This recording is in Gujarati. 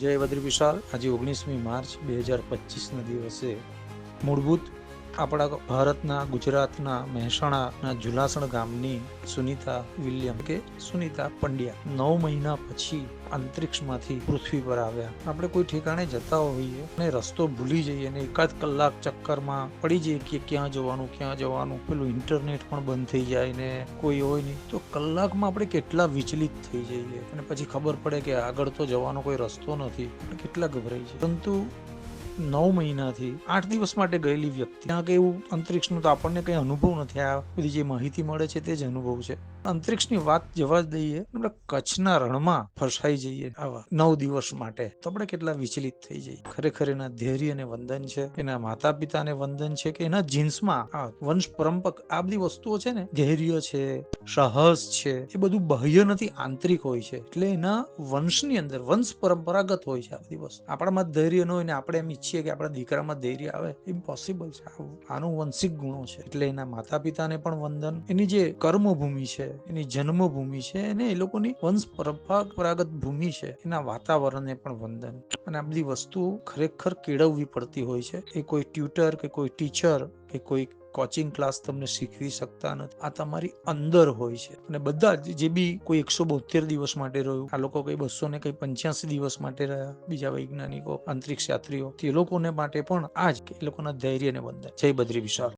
જય બદ્રી વિશાલ। આજે 19મી માર્ચ 2025ના દિવસે મૂળભૂત આપણા ભારતના ગુજરાતના મહેસાણાના જુલાસણ ગામની સુનીતા વિલિયમ કે સુનીતા પંડ્યા 9 મહિના પછી અંતરિક્ષમાંથી પૃથ્વી પર આવ્યા। આપણે કોઈ ઠેકાણે જતા હોઈએ અને રસ્તો ભૂલી જઈએ અને એકાદ કલાક ચક્કરમાં પડી જઈએ કે ક્યાં જવાનું, પેલું ઇન્ટરનેટ પણ બંધ થઈ જાય ને કોઈ હોય નહીં, તો કલાકમાં આપણે કેટલા વિચલિત થઈ જઈએ અને પછી ખબર પડે કે આગળ તો જવાનો કોઈ રસ્તો નથી, કેટલા ગભરાઈ જાય। પરંતુ 9 મહિનાથી 8 દિવસ માટે ગયેલી વ્યક્તિ ત્યાં કે એવું અંતરિક્ષનું તો આપણને કંઈ અનુભવ નથી, આ બધી જે માહિતી મળે છે તે જ અનુભવ છે। અંતરિક્ષની વાત જવા જ દઈએ, આપણે કચ્છના રણમાં ફસાઈ જઈએ આવા 9 દિવસ માટે તો આપણે કેટલા વિચલિત થઈ જઈએ। ખરેખર એના ધૈર્યને વંદન છે, એના માતા પિતાને વંદન છે કે એના જીન્સમાં આ વંશ પરંપરા આ બધી વસ્તુઓ છે ને, ધૈર્ય છે, સાહસ છે, એ બધું બાહ્ય નથી, આંતરિક હોય છે। એટલે એના વંશની અંદર વંશ પરંપરાગત હોય છે આ બધી વસ્તુ। આપણામાં ધૈર્ય ન હોય ને આપણે એમ ઈચ્છીએ કે આપણા દીકરામાં ધૈર્ય આવે, ઇમ્પોસિબલ છે। આનું વંશિક ગુણો છે। એટલે એના માતા પિતાને પણ વંદન, એની જે કર્મભૂમિ છે, એની જન્મભૂમિ છે, અને એ લોકોની વંશ પરંપરાગત ભૂમિ છે, એના વાતાવરણને પણ વંદન। અને આ બધી વસ્તુ ખરેખર કેળવવી પડતી હોય છે। એ કોઈ ટ્યુટર કે કોઈ ટીચર કે કોઈ કોચિંગ ક્લાસ તમને શીખવી શકતા નથી, આ તમારી અંદર હોય છે। અને બધા જે બી કોઈ 172 દિવસ માટે રહ્યું, આ લોકો કઈ 285 દિવસ માટે રહ્યા, બીજા વૈજ્ઞાનિકો અંતરિક્ષ યાત્રીઓ, તે લોકોને માટે પણ આ જ કે એ લોકોના ધૈર્યને વંદન। જય બદ્રી વિશાલ।